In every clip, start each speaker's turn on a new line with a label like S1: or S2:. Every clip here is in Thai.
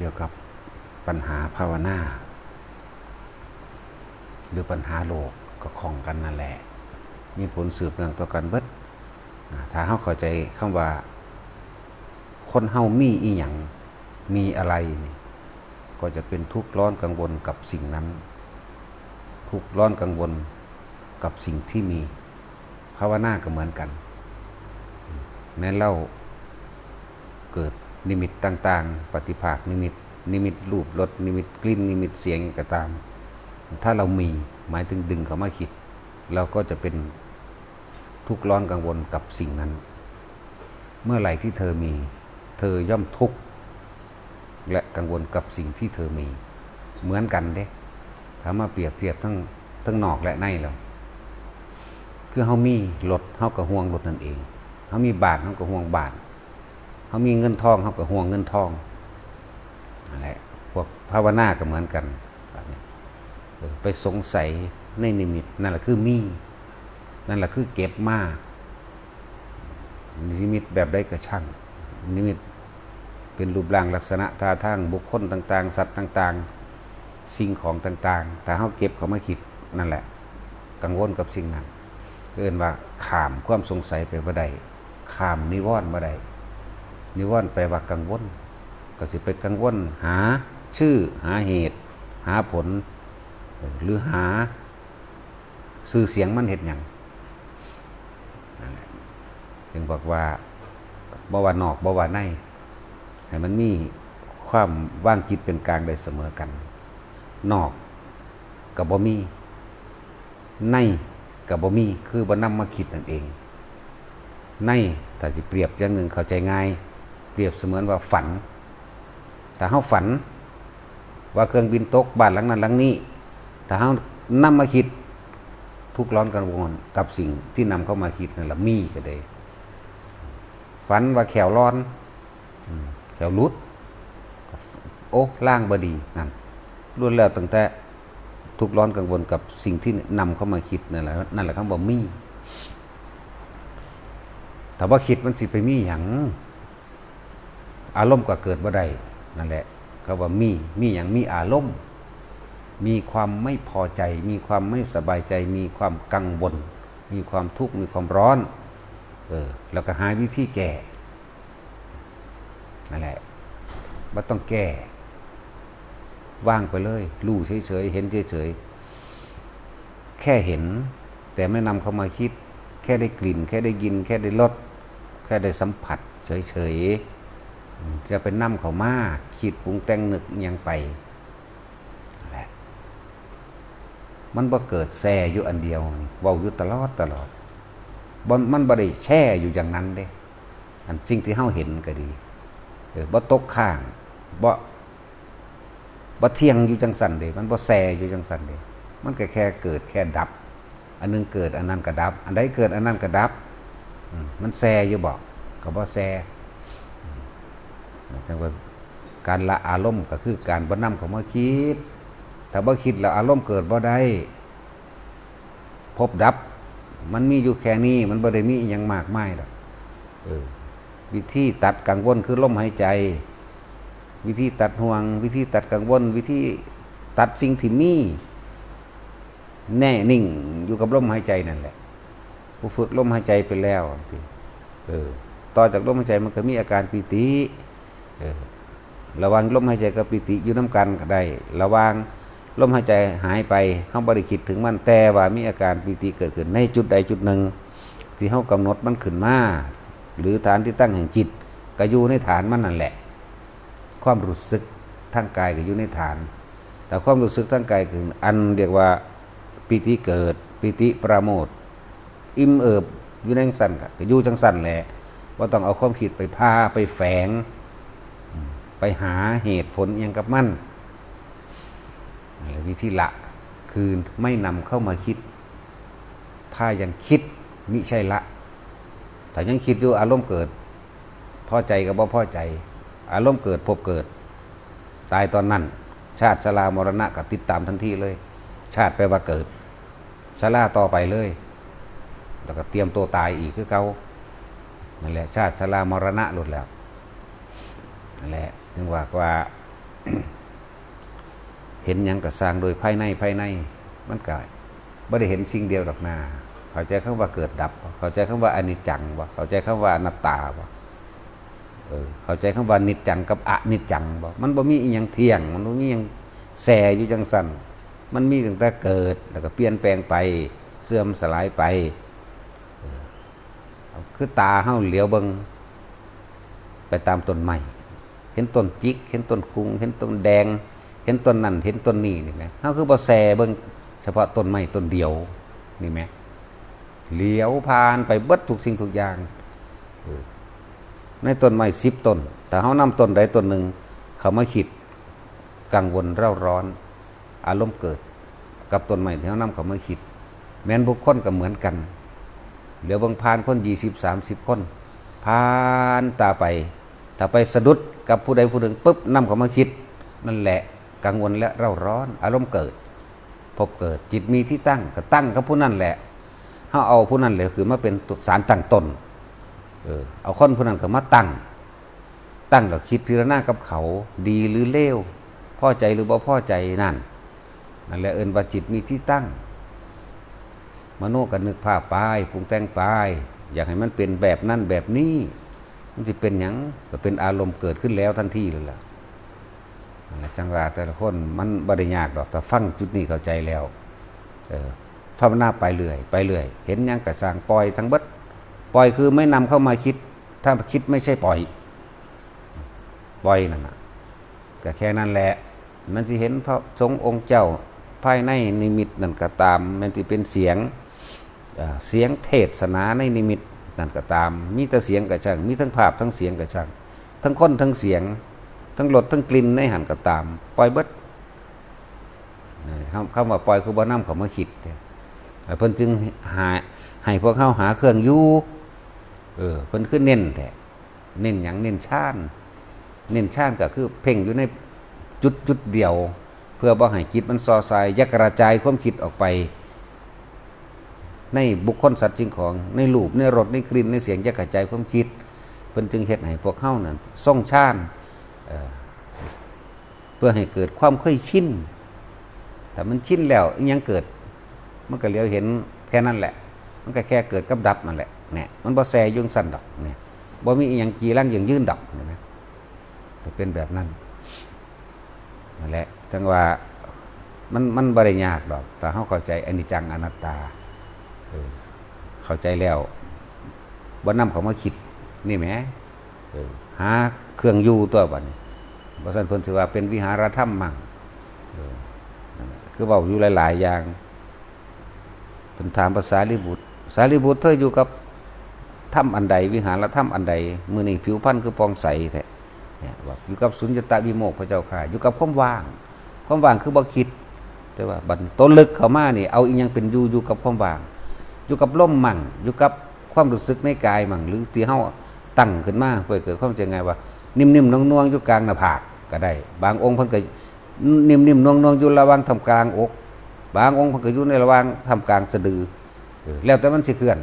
S1: กี่ยวกับปัญหาภาวนาหรือปัญหาโลกก็คล้องกันนั่นแหละมีผลสืบเนื่องต่อกันเบิดถ้าเฮาเข้าใจคำว่าคนเฮามีอีหยังมีอะไรนี่ก็จะเป็นทุกข์ร้อนกังวลกับสิ่งนั้นทุกข์ร้อนกังวลกับสิ่งที่มีภาวนาก็เหมือนกันแม้เราเกิดนิมิตต่างๆปฏิภาคนิมิตรูปรสนิมิตกลิ่นนิมิตเสียงก็ตามถ้าเรามีหมายถึงดึงเข้ามาคิดเราก็จะเป็นทุกข์ร้อนกังวลกับสิ่งนั้นเมื่อไหร่ที่เธอมีเธอย่อมทุกข์และกังวลกับสิ่งที่เธอมีเหมือนกันเด้ถ้ามาเปรียบเทียบทั้งนอกและในแล้วคือเฮามีรถเฮาก็ห่วงรถนั่นเองเฮามีบาทเฮาก็ห่วงบาทเฮามีเงินทองเฮาก็ห่วงเงินทองนั่นแหละพวกภาวนาก็เหมือนกันแบบนี้ไปสงสัยในนิมิตนั่นแหละคือมีนั่นแหละคือเก็บมานิมิตแบบใดก็ช่างนิมิตเป็นรูปร่างลักษณะท่าทางบุคคลต่างๆสัตว์ต่างๆสิ่งของต่างๆถ้าเฮาเก็บเขามาคิดนั่นแหละกังวลกับสิ่งนั้นเอิ้นว่าข้ามความสงสัยไปบ่ได้ข้ามนิวรณ์บ่ได้นิวรณ์แปลว่ากังวลก็สิไปกังวลหาชื่อหาเหตุหาผลหรือหาชื่อเสียงมันเฮ็ดหยังนั่นแหละจึงบอกว่าบ่ว่านอกบ่ว่าในให้มันมีความว่างจิตเป็นกลางได้เสมอกันนอกกับบ่มีในกับบ่มีคือบ่นำมาคิดนั่นเองในถ้าสิเปรียบอย่างหนึ่งเข้าใจง่ายเปรียบเสมือนว่าฝันถ้าเฮาฝันว่าเครื่องบินตกบ้านหลังนั้นหลังนี้ถ้าเฮานำมาคิดทุกข์ร้อนกังวลกับสิ่งที่นำเข้ามาคิดนั่นล่ะมีก็ได้ฝันว่าแขวร้อนแขวรุดโอ้ล่างบดีนั่นล้วนแล้วตั้งแต่ทุกข์ร้อนกังวลกับสิ่งที่นำเข้ามาคิดนั่นแหละคำว่ามีแต่ว่าคิดมันสิไปมีหยังอารมณ์ก็เกิดบ่ได้นั่นแหละเขาว่ามีหยังมีอารมณ์มีความไม่พอใจมีความไม่สบายใจมีความกังวลมีความทุกข์มีความร้อนแล้วก็หาวิธีแก้นั่นแหละบ่ต้องแก้ว่างไปเลยรู้เฉยๆเห็นเฉยๆแค่เห็นแต่ไม่นำเข้ามาคิดแค่ได้กลิ่นแค่ได้ยินแค่ได้รสแค่ได้สัมผัสเฉยๆจะเป็นนำเข้ามาคิดปรุงแต่งนึกยังไปแหละมันบ่เกิดแซ่อยู่อันเดียวเว้าอยู่ตลอดมันบ่ได้แช่อยู่อย่างนั้นเด้อันสิ่งที่เฮาเห็นก็ดีบ่ตกข้างบ่เที่ยงอยู่จังสั่นเด้มันบ่แซ่อยู่จังสั่นเด้มันก็แค่เกิดแค่ดับอันนึงเกิดอันนั้นก็ดับอันใดเกิดอันนั้นก็ดับมันแซ่อยู่บ่ก็บ่แซ่จังว่าการละอารมณ์ก็คือการบ่นำเข้ามาคิดถ้าบ่คิดแล้วอารมณ์เกิดบ่ได้พบดับมันมีอยู่แค่นี้มันบ่ได้มีอีหยังมากมายดอกวิธีตัดกังวลคือลมหายใจวิธีตัดห่วงวิธีตัดกังวลวิธีตัดสิ่งที่มีแน่นิ่งอยู่กับลมหายใจนั่นแหละผู้ฝึกลมหายใจไปแล้วต่อจากลมหายใจมันก็มีอาการปีติระวังลมหายใจกับปีติอยู่น้ำกันก็ได้ระวังลมหายใจหายไปเฮาบ่ได้คิดถึงมันแต่ว่ามีอาการปีติเกิดขึ้นในจุดใดจุดหนึ่งที่เฮากำหนดมันขึ้นมาหรือฐานที่ตั้งแห่งจิตก็อยู่ในฐานมันนั่นแหละความรู้สึกทางกายก็อยู่ในฐานแต่ความรู้สึกทางกายคืออันเรียกว่าปิติเกิดปิติปราโมทย์อิ่มเอิบอยู่ในจังสั่นก็อยู่จังสั่นแหละว่าต้องเอาความคิดไปพาไปแฝงไปหาเหตุผลอหยังกับมันวิธีละคือไม่นำเข้ามาคิดถ้ายังคิดมิใช่ละถ้ายังคิดอยู่อารมณ์เกิดพอใจกับบ่พอใจอารมณ์เกิดพบเกิดตายตอนนั้นชาติชรามรณะก็ติดตามทันทีเลยชาติแปลว่าเกิดชราต่อไปเลยแล้วก็เตรียมตัวตายอีกคือเก่านั่นแหละชาติชรามรณะหลุดแล้วนั่นแหละถึงว่า เห็นหยังก็สร้างโดยภายในมันก็บ่ได้เห็นสิ่งเดียวดอกนาเข้าใจคำว่าเกิดดับเข้าใจคำว่าอนิจจังบ่เข้าใจคำว่าอนัตตาบ่เข้าใจคำว่านิจจังกับอนิจจังบ่มันบ่มีอีหยังเที่ยงมันบ่มีหยังแส่อยู่จังซั่นมันมีตั้งแต่เกิดแล้วก็เปลี่ยนแปลงไปเสื่อมสลายไปคือตาเฮาเหลียวเบิ่งไปตามต้นไม้เห็นต้นจิกเห็นต้นกุ้งเห็นต้นแดงเห็นต้นนั่นเห็นต้นนี้นี่แหมเฮาคือบ่แส่เบิ่งเฉพาะต้นไม้ต้นเดียวนี่แหมเหลียวผ่านไปเบิดทุกสิ่งทุกอย่างในต้นไม้10ต้นแต่เฮานำต้นใดต้นหนึ่งเข้ามาคิดกังวลเร่าร้อนอารมณ์เกิดกับต้นไม้ที่เฮานำเข้ามาคิดแม้นบุคคลก็เหมือนกันเหลียวเบิ่งผ่านคน20-30คนผ่านตาไปถ้าไปสะดุดกับผู้ใดผู้หนึ่งปุ๊บนำเข้ามาคิดนั่นแหละกังวลและเร่าร้อนอารมณ์เกิดพบเกิดจิตมีที่ตั้งก็ตั้งกับผู้นั้นแหละเฮาเอาผู้นั้นเลยคือมาเป็นสารตั้งต้นเอาคนผู้นั้นก็มาตั้งแล้วคิดพิจารณากับเขาดีหรือเลวพอใจหรือบ่พอใจนั่นแหละเอิ้นว่าจิตมีที่ตั้งมโนก็นึกภาพไปปรุงแต่งไปอยากให้มันเป็นแบบนั้นแบบนี้มันสิเป็นหยังก็เป็นอารมณ์เกิดขึ้นแล้วทันทีเลยล่ะจังหวะแต่ละคนมันบ่ได้ยากดอกแต่ฟังจุดนี้เข้าใจแล้วภาวนาไปเรื่อยเห็นหยังก็สร้างปล่อยทั้งเบิดปล่อยคือไม่นำเข้ามาคิดถ้าคิดไม่ใช่ปล่อยนั่นน่ะก็แค่นั้นแหละมันสิเห็นพระสงฆ์องค์เจ้าภายในนิมิตนั่นก็ตามมันสิเป็นเสียงเทศนาในนิมิตนั่นก็ตามมีแต่เสียงก็ช่างมีทั้งภาพทั้งเสียงก็ช่างทั้งคนทั้งเสียงทั้งรสทั้งกลิ่นในหันก็ตามปล่อยเบิดคำว่าปล่อยคือบ่นำเข้ามาคิดเพิ่นจึงให้พวกเฮาหาเครื่องอยู่เพิ่นคือเน้นแท้เน้นหยังเน้นชานก็คือเพ่งอยู่ในจุดเดียวเพื่อบ่ให้จิตมันซอสายกระจายความคิดออกไปในบุคคลสัตว์สิ่งของในรูปในรสในกลิ่นในเสียงกระจายความคิดเพิ่นจึงเฮ็ดให้พวกเฮานั่นส่งชานเพื่อให้เกิดความเคยชินแต่มันชินแล้วอีหยังเกิดมันก็เหลียวเห็นแค่นั้นแหละมันก็แค่เกิดกับดับนั่นแหละเนี่ยมันบ่แซ่ยุ่งสั่นดอกเนี่ยบ่มีอีหยังจีรังอย่างยืนดอกเห็นมั้ยจะเป็นแบบนั้นนั่นแหละจังว่ามันบ่ได้ยากดอกแต่เฮาเข้าใจอนิจจังอนัตตาเข้าใจแล้วบ่นำเข้ามาคิดนี่แหมหาเครื่องอยู่ตัวบัดนี้บ่ซั่นเพิ่นสิว่าเป็นวิหารธรรมมั่งคือเว้าอยู่หลายๆอย่างเพิ่นถามภาษาสารีบุตรเธออยู่กับธรรมอันใดวิหารธรรมอันใดมื้อนี้ผิวพรรณคือปองใสแท้เนี่ยว่าอยู่กับสุญญตวิโมกข์พระเจ้าค่ะอยู่กับความว่างคือบ่คิดแต่ว่าบัดต้นลึกเข้ามานี่เอาอีหยังเป็นอยู่กับความว่างอยู่กับลมมั่งอยู่กับความรู้สึกในกายมั่งหรือที่เฮาตั้งขึ้นมาเพื่อเกิดความจะไงว่านิ่มๆน่วงๆอยู่กลางหน้าผากก็ได้บางองค์เพิ่นก็นิ่มๆน่วงๆอยู่ระหว่างทำกลางอกบางองค์เพิ่นก็อยู่ในระหว่างทำกลางสะดือแล้วแต่มันสิเคลื่อน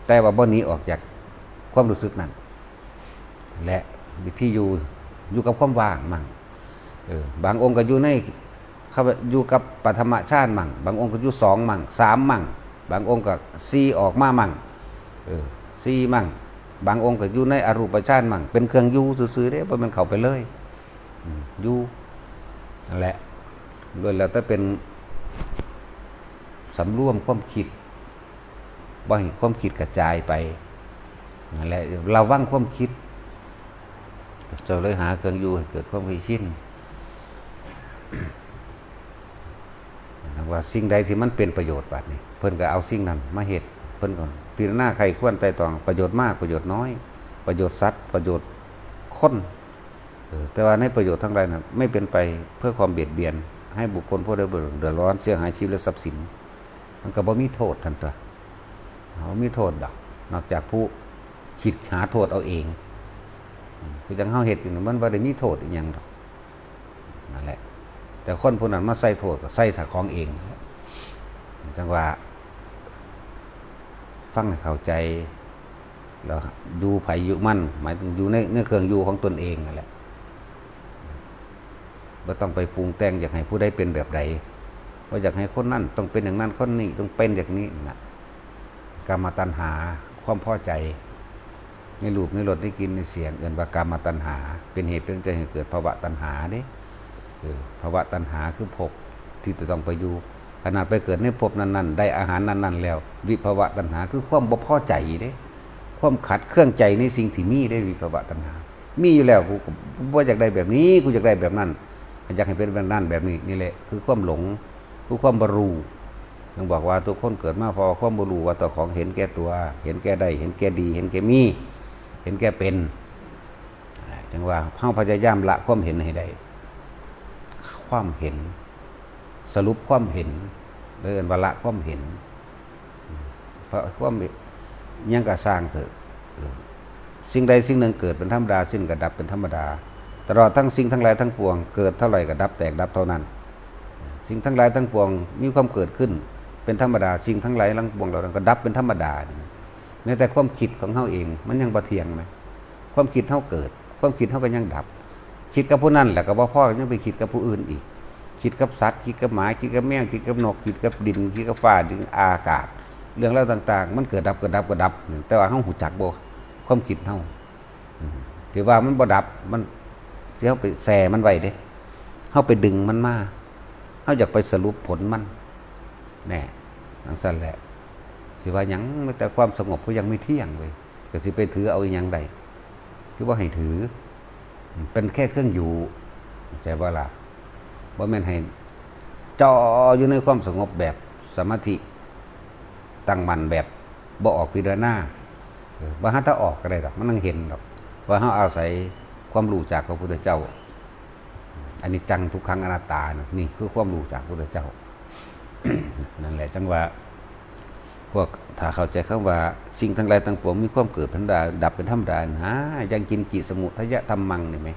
S1: แต่ว่าบ่หนีออกจากความรู้สึกนั้นและวิธีอยู่กับความว่างมั่งบางองค์ก็อยู่ในอยู่กับปฐมฌานมั่งบางองค์ก็อยู่2มั่ง3มั่งบางองค์ก็4ออกมามั่ง4มั่งบางองค์ก็อยู่ในอรูปฌานมั่งเป็นเครื่องอยู่ซื่อๆเด้บ่แม่นเข้าไปเลยอยู่นั่นแหละโดยแล้วแต่เป็นสำรวมความคิดบ่ให้ความคิดกระจายไปนั่นแหละระวังความคิดจะเลยหาเครื่องอยู่ให้เกิดความเคยชินว่าสิ่งใดที่มันเป็นประโยชน์บัดนี้เพิ่นก็เอาสิ่งนั้นมาเฮ็ดเพิ่นก่อนพิจารณาใครควรไตร่ตรองประโยชน์มากประโยชน์น้อยประโยชน์สัตว์ประโยชน์คนแต่ว่าในประโยชน์ทั้งหลายนั้นไม่เป็นไปเพื่อความเบียดเบียนให้บุคคลผู้ใดเดือดร้อนเสียหายชีวิตและทรัพย์สินมันก็บ่มีโทษทันตัวบ่มีโทษดอกนอกจากผู้คิดหาโทษเอาเองคือจังเฮาเฮ็ดนี่มันบ่ได้มีโทษอีหยังดอกนั่นแหละแต่คนผู้นั้นมาใส่โทษก็ใส่สักของเองจังว่าฟังให้เข้าใจแล้วดูไผอยู่มั่นหมายถึงอยู่ในเครื่องอยู่ของตนเองนั่นแหละ บ่ต้องไปปรุงแต่งอยากให้ผู้ใดเป็นแบบใดว่าอยากให้คนนั้นต้องเป็นอย่างนั้นคนนี้ต้องเป็นอย่างนี้นะกามตัณหาความพอใจในรูปในรสในกลิ่นในเสียงเอิ้นว่ากามตัณหาเป็นเหตุเป็นใจให้เกิดภวะตัณหาเด้ภวะตัณหาคือภพที่จะต้องไปอยู่ขนาดไปเกิดในภพนั้นๆได้อาหารนั้นๆแล้ววิภวะตัณหาคือความบ่พอใจเด้ความขัดเครื่องใจในสิ่งที่มีได้วิภวะตัณหามีอยู่แล้วกูบ่อยากได้แบบนี้กูอยากได้แบบนั้นอยากให้เป็นแบบนั้นแบบนี้นี่แหละคือความหลงคือความบ่รู้ยังบอกว่าทุกคนเกิดมาเพราะความบ่รู้ว่าตัวของเห็นแก่ตัวเห็นแก่ได้เห็นแก่ดีเห็นแก่มีเห็นแก่เป็นจังว่าเฮาพยายามละความเห็นให้ได้ความเห็นสรุปความเห็นเอิ้นว่าละความเห็นเพราะความยังก็สร้างเถอะสิ่งใดสิ่งหนึ่งเกิดเป็นธรรมดาสิ้นก็ดับเป็นธรรมดาตลอดทั้งสิ่งทั้งหลายทั้งปวงเกิดเท่าไหร่ก็ดับแตกดับเท่านั้นสิ่งทั้งหลายทั้งปวงมีความเกิดขึ้นเป็นธรรมดาสิ่งทั้งหลายทั้งปวงเหล่านั้นก็ดับเป็นธรรมดาแม้แต่ความคิดของเฮาเองมันยังบ่เที่ยงไหมความคิดเฮาเกิดความคิดเฮาก็ยังดับคิดกับผู้นั้นแหละก็บ่พอยังไปคิดกับผู้อื่นอีกคิดกับสัตว์คิดกับหมาคิดกับแมวคิดกับนกคิดกับดินคิดกับฟ้าดินอากาศเรื่องราวต่างๆมันเกิดดับเกิดดับเกิดดับแต่ว่าเฮาหูจักบ่ความคิดเฮาที่ว่ามันบ่ดับมันที่เฮาไปแส่มันไว้เด้เฮาไปดึงมันมาเฮาอยากไปสรุปผลมันแน่จังซั่นแหละสิว่าหยังแต่ความสงบก็ยังไม่เที่ยงเว้ยก็สิไปถือเอาอีหยังได้คือว่าให้ถือเป็นแค่เครื่องอยู่ใจบ่ล่ะบ่แม่นให้จ่ออยู่ในความสงบแบบสมาธิตั้งมั่นแบบบ่ออกพิจารณาบ่หาถ้าออกก็ได้ดอกมันยังเห็นดอกว่าเฮาอาศัยความรู้จากพระพุทธเจ้าอันนี้จังทุกครั้งอนัตตานี่คือความรู้จากพระพุทธเจ้า นั่นแหละจังว่าพวกถ้าเข้าใจคำว่าสิ่งทั้งหลายทั้งปวงมีความเกิดเป็นธรรมดาดับเป็นธรรมดานะยังกินจิสมุทยะธัมมังนี่ไหม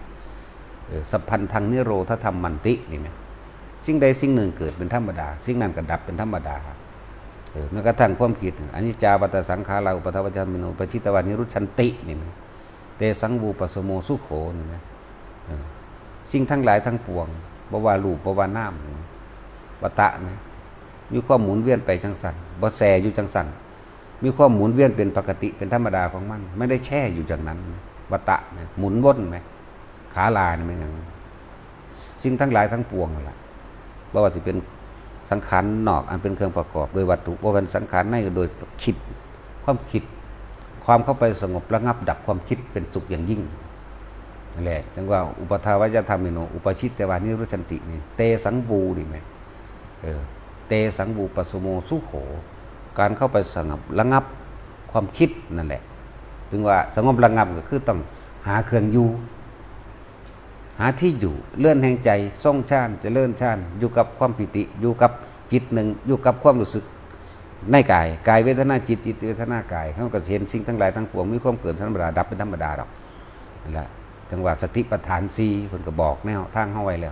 S1: สัพพันธังนิโรธธรรมมันตินี่ไหมสิ่งใดสิ่งหนึ่งเกิดเป็นธรรมดาสิ่งนั้นก็ดับเป็นธรรมดาแม้กระทั่งความคิดอนิจจาวัฏสังขาราอุปทวจามิโนปชิตวานิรุชันตินี่ไหมเตสังวูปสโมสุโขนี่ไหมสิ่งทั้งหลายทั้งปวงบ่ว่ารูปบ่ว่าน้ำวัตตะไหมมีความหมุนเวียนไปจังสันบ่แสอยู่จังสันมีความหมุนเวียนเป็นปกติเป็นธรรมดาของมันไม่ได้แช่อยู่จังนั้นวัตตะไหมหมุนวนไหมขาลานี่ไหมอย่างสิ่งทั้งหลายทั้งปวงนั่นแหละบ่ว่าสิเป็นสังขารนอกอันเป็นเครื่องประกอบโดยวัตถุบ่เป็นสังขารในโดยคิดความคิดความเข้าไปสงบระงับดับความคิดเป็นสุขอย่างยิ่งนั่นแหละจังว่าอุปทาวายธรรมโนอุปชิตตวานิรุชันตินี่เตสังวูนี่ไหมเตสังวูปสโมสุโขการเข้าไปสงบระงับความคิดนั่นแหละถึงว่าสงบระงับก็คือต้องหาเครื่องอยู่หาที่อยู่เลื่อนแห่งใจทรงฌานจะเลื่อนฌานอยู่กับความปิติอยู่กับจิตหนึ่งอยู่กับความรู้สึกในกายกายเวทนาจิตจิตเวทนากายเขาก็เห็นสิ่งทั้งหลายทั้งปวงมีความเกิดธรรมดาดับเป็นธรรมดาหรอกนั่นแหละจังหวะสติปัฏฐาน4เพิ่นก็บอกแนวทางเฮาไว้แล้ว